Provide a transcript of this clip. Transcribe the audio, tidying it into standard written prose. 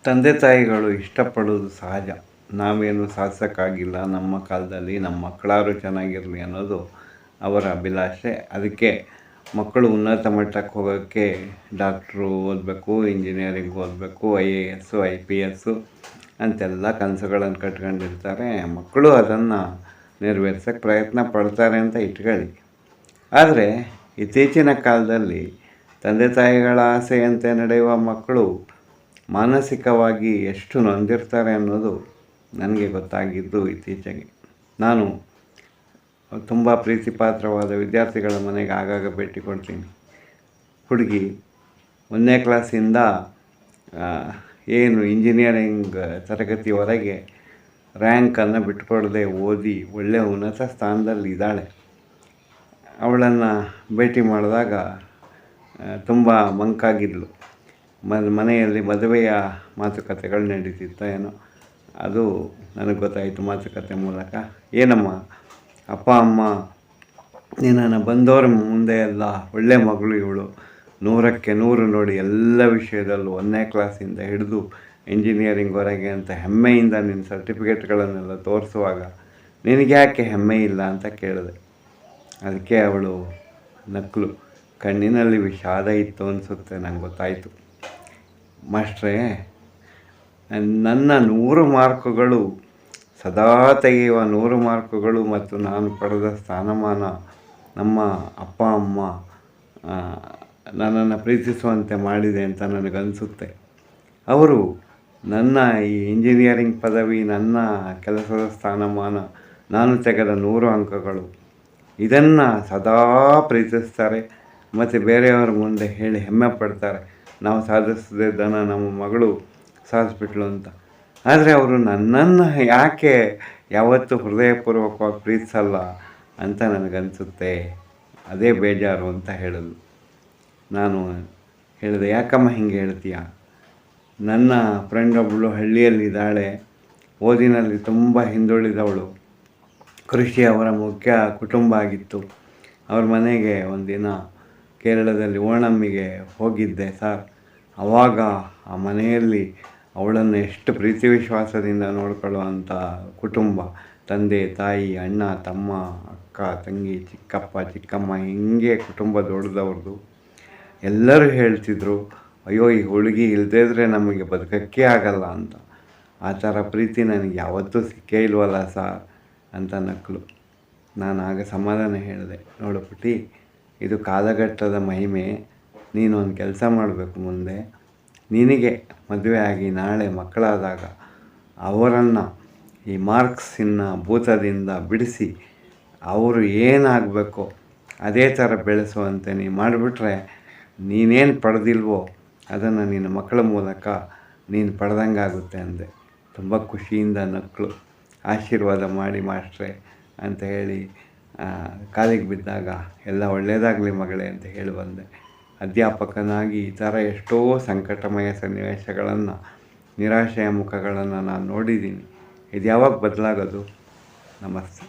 ತಂದೆ ತಾಯಿಗಳು ಇಷ್ಟಪಡೋದು ಸಹಜ. ನಾವೇನು ಸಾಧಿಸೋಕ್ಕಾಗಿಲ್ಲ ನಮ್ಮ ಕಾಲದಲ್ಲಿ, ನಮ್ಮ ಮಕ್ಕಳಾದ್ರು ಚೆನ್ನಾಗಿರಲಿ ಅನ್ನೋದು ಅವರ ಅಭಿಲಾಷೆ. ಅದಕ್ಕೆ ಮಕ್ಕಳು ಉನ್ನತ ಮಟ್ಟಕ್ಕೆ ಹೋಗೋಕ್ಕೆ ಡಾಕ್ಟ್ರು ಓದಬೇಕು, ಇಂಜಿನಿಯರಿಂಗ್ ಓದಬೇಕು, IAS, IPS ಅಂತೆಲ್ಲ ಕನಸುಗಳನ್ನು ಕಟ್ಕೊಂಡಿರ್ತಾರೆ. ಮಕ್ಕಳು ಅದನ್ನು ನೆರವೇರ್ಸೋಕ್ಕೆ ಪ್ರಯತ್ನ ಪಡ್ತಾರೆ ಅಂತ ಇಟ್ಕೊಳ್ಳಿ. ಆದರೆ ಇತ್ತೀಚಿನ ಕಾಲದಲ್ಲಿ ತಂದೆ ತಾಯಿಗಳ ಆಸೆಯಂತೆ ನಡೆಯುವ ಮಕ್ಕಳು ಮಾನಸಿಕವಾಗಿ ಎಷ್ಟು ನೊಂದಿರ್ತಾರೆ ಅನ್ನೋದು ನನಗೆ ಗೊತ್ತಾಗಿದ್ದು ಇತ್ತೀಚೆಗೆ. ನಾನು ತುಂಬ ಪ್ರೀತಿಪಾತ್ರವಾದ ವಿದ್ಯಾರ್ಥಿಗಳ ಮನೆಗೆ ಆಗಾಗ ಭೇಟಿ ಕೊಡ್ತೀನಿ. ಹುಡುಗಿ 1ನೇ ಕ್ಲಾಸಿಂದ ಏನು ಇಂಜಿನಿಯರಿಂಗ್ ತರಗತಿವರೆಗೆ ರ್ಯಾಂಕನ್ನು ಬಿಟ್ಟುಕೊಡದೆ ಓದಿ ಒಳ್ಳೆಯ ಉನ್ನತ ಸ್ಥಾನದಲ್ಲಿ ಇದ್ದಾಳೆ. ಅವಳನ್ನು ಭೇಟಿ ಮಾಡಿದಾಗ ತುಂಬ ಮಂಕಾಗಿದ್ಲು. ಮನೆಯಲ್ಲಿ ಮದುವೆಯ ಮಾತುಕತೆಗಳು ನಡೀತಿತ್ತು ಏನೋ, ಅದು ನನಗೆ ಗೊತ್ತಾಯಿತು ಮಾತುಕತೆ ಮೂಲಕ. ಏನಮ್ಮ, ಅಪ್ಪ ಅಮ್ಮ ನಿನ್ನನ್ನು ಬಂದವರ ಮುಂದೆ ಎಲ್ಲ ಒಳ್ಳೆ ಮಗಳು ಇವಳು, 100ಕ್ಕೆ 100 ನೋಡಿ ಎಲ್ಲ ವಿಷಯದಲ್ಲೂ 1ನೇ ಕ್ಲಾಸಿಂದ ಹಿಡಿದು ಇಂಜಿನಿಯರಿಂಗ್ವರೆಗೆ ಅಂತ ಹೆಮ್ಮೆಯಿಂದ ನಿನ್ನ ಸರ್ಟಿಫಿಕೇಟ್ಗಳನ್ನೆಲ್ಲ ತೋರಿಸುವಾಗ ನಿನಗೆ ಯಾಕೆ ಹೆಮ್ಮೆ ಇಲ್ಲ ಅಂತ ಕೇಳಿದೆ. ಅದಕ್ಕೆ ಅವಳು ನಕ್ಕಳು. ಕಣ್ಣಿನಲ್ಲಿ ವಿಷಾದ ಇತ್ತು ಅನಿಸುತ್ತೆ. ನಂಗೆ ಗೊತ್ತಾಯಿತು. ಮಾಸ್ಟ್ರೇ, ನನ್ನ 100 ಮಾರ್ಕುಗಳು, ಸದಾ ತೆಗೆಯುವ 100 ಮಾರ್ಕುಗಳು ಮತ್ತು ನಾನು ಪಡೆದ ಸ್ಥಾನಮಾನ ನಮ್ಮ ಅಪ್ಪ ಅಮ್ಮ ನನ್ನನ್ನು ಪ್ರೀತಿಸುವಂತೆ ಮಾಡಿದೆ ಅಂತ ನನಗನ್ನಿಸುತ್ತೆ. ಅವರು ನನ್ನ ಈ ಇಂಜಿನಿಯರಿಂಗ್ ಪದವಿ, ನನ್ನ ಕೆಲಸದ ಸ್ಥಾನಮಾನ, ನಾನು ತೆಗೆದ 100 ಅಂಕಗಳು, ಇದನ್ನು ಸದಾ ಪ್ರೀತಿಸ್ತಾರೆ ಮತ್ತು ಬೇರೆಯವರ ಮುಂದೆ ಹೇಳಿ ಹೆಮ್ಮೆ ಪಡ್ತಾರೆ. ನಾವು ಸಾಧಿಸದಿದ್ದನ್ನು ನಮ್ಮ ಮಗಳು ಸಾಧಿಸ್ಬಿಟ್ಲು ಅಂತ. ಆದರೆ ಅವರು ನನ್ನನ್ನು ಯಾಕೆ ಯಾವತ್ತೂ ಹೃದಯಪೂರ್ವಕವಾಗಿ ಪ್ರೀತಿಸಲ್ಲ ಅಂತ ನನಗನ್ನಿಸುತ್ತೆ. ಅದೇ ಬೇಜಾರು ಅಂತ ಹೇಳಿದ್ಲು. ನಾನು ಹೇಳಿದೆ, ಯಾಕಮ್ಮ ಹಿಂಗೆ ಹೇಳ್ತೀಯ? ನನ್ನ ಫ್ರೆಂಡ್ ಒಬ್ಬಳು ಹಳ್ಳಿಯಲ್ಲಿದ್ದಾಳೆ, ಓದಿನಲ್ಲಿ ತುಂಬ ಹಿಂದುಳಿದವಳು. ಕೃಷಿ ಅವರ ಮುಖ್ಯ ಕುಟುಂಬ ಆಗಿತ್ತು. ಅವ್ರ ಮನೆಗೆ ಒಂದಿನ ಕೇರಳದಲ್ಲಿ ಓಣಮ್ಮಿಗೆ ಹೋಗಿದ್ದೆ ಸರ್. ಆವಾಗ ಆ ಮನೆಯಲ್ಲಿ ಅವಳನ್ನು ಎಷ್ಟು ಪ್ರೀತಿ ವಿಶ್ವಾಸದಿಂದ ನೋಡ್ಕೊಳ್ಳುವಂಥ ಕುಟುಂಬ. ತಂದೆ ತಾಯಿ, ಅಣ್ಣ ತಮ್ಮ, ಅಕ್ಕ ತಂಗಿ, ಚಿಕ್ಕಪ್ಪ ಚಿಕ್ಕಮ್ಮ, ಹೀಗೆ ಕುಟುಂಬ ದೊಡ್ಡದವ್ರದ್ದು. ಎಲ್ಲರೂ ಹೇಳ್ತಿದ್ರು, ಅಯ್ಯೋ ಈ ಹುಡುಗಿ ಇಲ್ಲದೇ ಇದ್ದರೆ ನಮಗೆ ಬದುಕೋಕ್ಕೆ ಆಗಲ್ಲ ಅಂತ. ಆ ಥರ ಪ್ರೀತಿ ನನಗೆ ಯಾವತ್ತೂ ಸಿಕ್ಕೇ ಇಲ್ವಲ್ಲ ಸಾರ್ ಅಂತ ನಕ್ಕಲು. ನಾನು ಆಗ ಸಮಾಧಾನ ಹೇಳಿದೆ, ನೋಡು ಪುಟಿ, ಇದು ಕಾಲಘಟ್ಟದ ಮಹಿಮೆ. ನೀನು ಒಂದು ಕೆಲಸ ಮಾಡಬೇಕು. ಮುಂದೆ ನಿನಗೆ ಮದುವೆ ಆಗಿ ನಾಳೆ ಮಕ್ಕಳಾದಾಗ ಅವರನ್ನು ಈ ಮಾರ್ಕ್ಸಿನ ಭೂತದಿಂದ ಬಿಡಿಸಿ ಅವರು ಏನಾಗಬೇಕೋ ಅದೇ ಥರ ಬೆಳೆಸುವಂತೆ ನೀನು ಮಾಡಿಬಿಟ್ರೆ ನೀನೇನು ಪಡೆದಿಲ್ವೋ ಅದನ್ನು ನಿನ್ನ ಮಕ್ಕಳ ಮೂಲಕ ನೀನು ಪಡೆದಂಗಾಗುತ್ತೆ ಅಂದೆ. ತುಂಬ ಖುಷಿಯಿಂದ ನಕ್ಕಳು. ಆಶೀರ್ವಾದ ಮಾಡಿ ಮಾಸ್ಟ್ರೇ ಅಂತ ಹೇಳಿ ಕಾಲಿಗೆ ಬಿದ್ದಾಗ ಎಲ್ಲ ಒಳ್ಳೆಯದಾಗಲಿ ಮಗಳೇ ಅಂತ ಹೇಳಿ ಬಂದೆ. ಅಧ್ಯಾಪಕನಾಗಿ ಈ ಥರ ಎಷ್ಟೋ ಸಂಕಟಮಯ ಸನ್ನಿವೇಶಗಳನ್ನು, ನಿರಾಶೆಯ ಮುಖಗಳನ್ನು ನಾನು ನೋಡಿದ್ದೀನಿ. ಇದು ಯಾವಾಗ ಬದಲಾಗೋದು? ನಮಸ್ತೆ.